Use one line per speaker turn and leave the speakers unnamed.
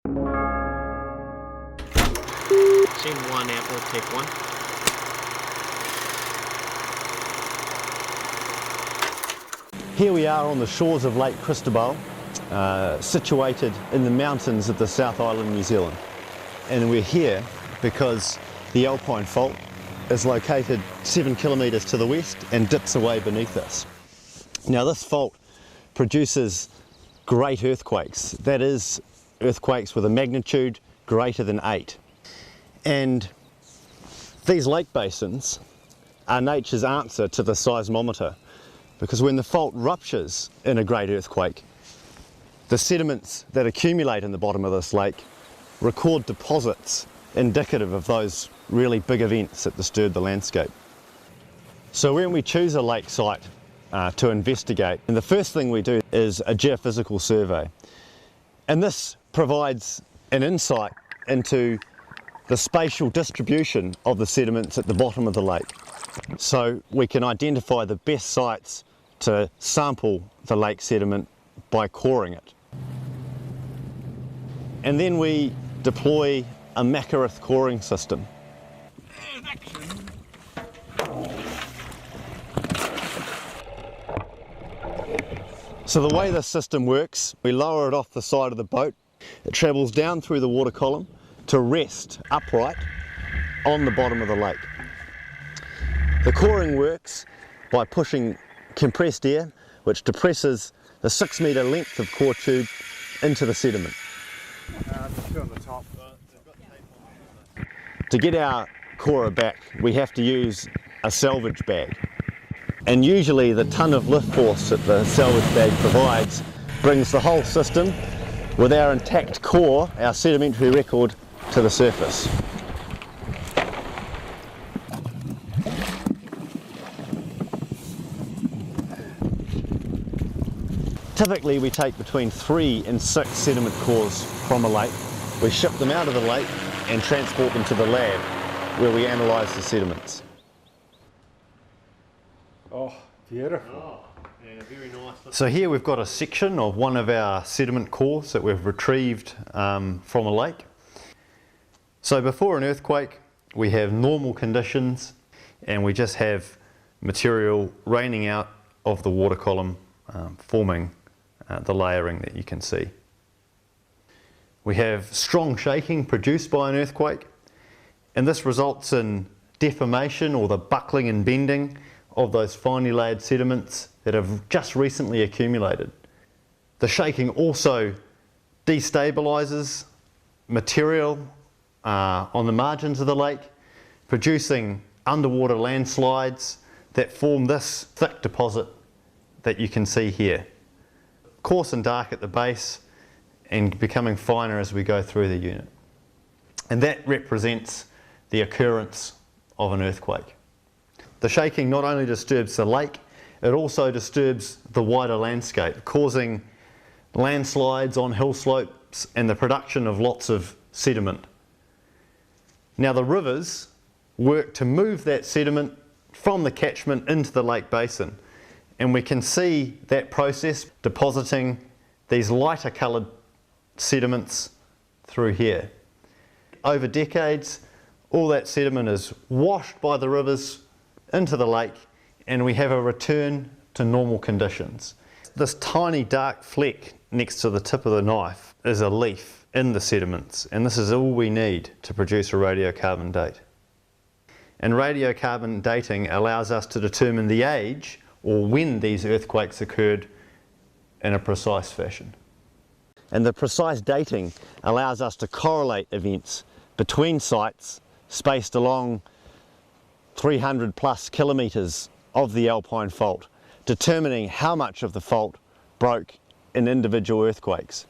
Send one out, we'll take one.
Here we are on the shores of Lake Cristobal, situated in the mountains of the South Island, New Zealand. And we're here because the Alpine Fault is located 7 kilometres to the west and dips away beneath us. Now this fault produces great earthquakes, that is earthquakes with a magnitude greater than 8. And these lake basins are nature's answer to the seismometer, because when the fault ruptures in a great earthquake, the sediments that accumulate in the bottom of this lake record deposits indicative of those really big events that disturb the landscape. So when we choose a lake site to investigate, and the first thing we do is a geophysical survey. And this provides an insight into the spatial distribution of the sediments at the bottom of the lake. So we can identify the best sites to sample the lake sediment by coring it. And then we deploy a Macarith coring system. So the way this system works, we lower it off the side of the boat. It travels down through the water column to rest upright on the bottom of the lake. The coring works by pushing compressed air, which depresses the 6 metre length of core tube into the sediment. To get our corer back, we have to use a salvage bag. And usually the ton of lift force that the salvage bag provides brings the whole system with our intact core, our sedimentary record, to the surface. Typically we take between 3 and 6 sediment cores from a lake. We ship them out of the lake and transport them to the lab where we analyse the sediments.
Oh, beautiful.
Oh, yeah, very nice.
So here we've got a section of one of our sediment cores that we've retrieved from a lake. So before an earthquake we have normal conditions and we just have material raining out of the water column, forming the layering that you can see. We have strong shaking produced by an earthquake, and this results in deformation or the buckling and bending of those finely layered sediments that have just recently accumulated. The shaking also destabilizes material on the margins of the lake, producing underwater landslides that form this thick deposit that you can see here. Coarse and dark at the base and becoming finer as we go through the unit. And that represents the occurrence of an earthquake. The shaking not only disturbs the lake, it also disturbs the wider landscape, causing landslides on hill slopes and the production of lots of sediment. Now the rivers work to move that sediment from the catchment into the lake basin, and we can see that process depositing these lighter coloured sediments through here. Over decades, all that sediment is washed by the rivers into the lake and we have a return to normal conditions. This tiny dark fleck next to the tip of the knife is a leaf in the sediments, and this is all we need to produce a radiocarbon date. And radiocarbon dating allows us to determine the age or when these earthquakes occurred in a precise fashion. And the precise dating allows us to correlate events between sites spaced along 300 plus kilometres of the Alpine Fault, determining how much of the fault broke in individual earthquakes.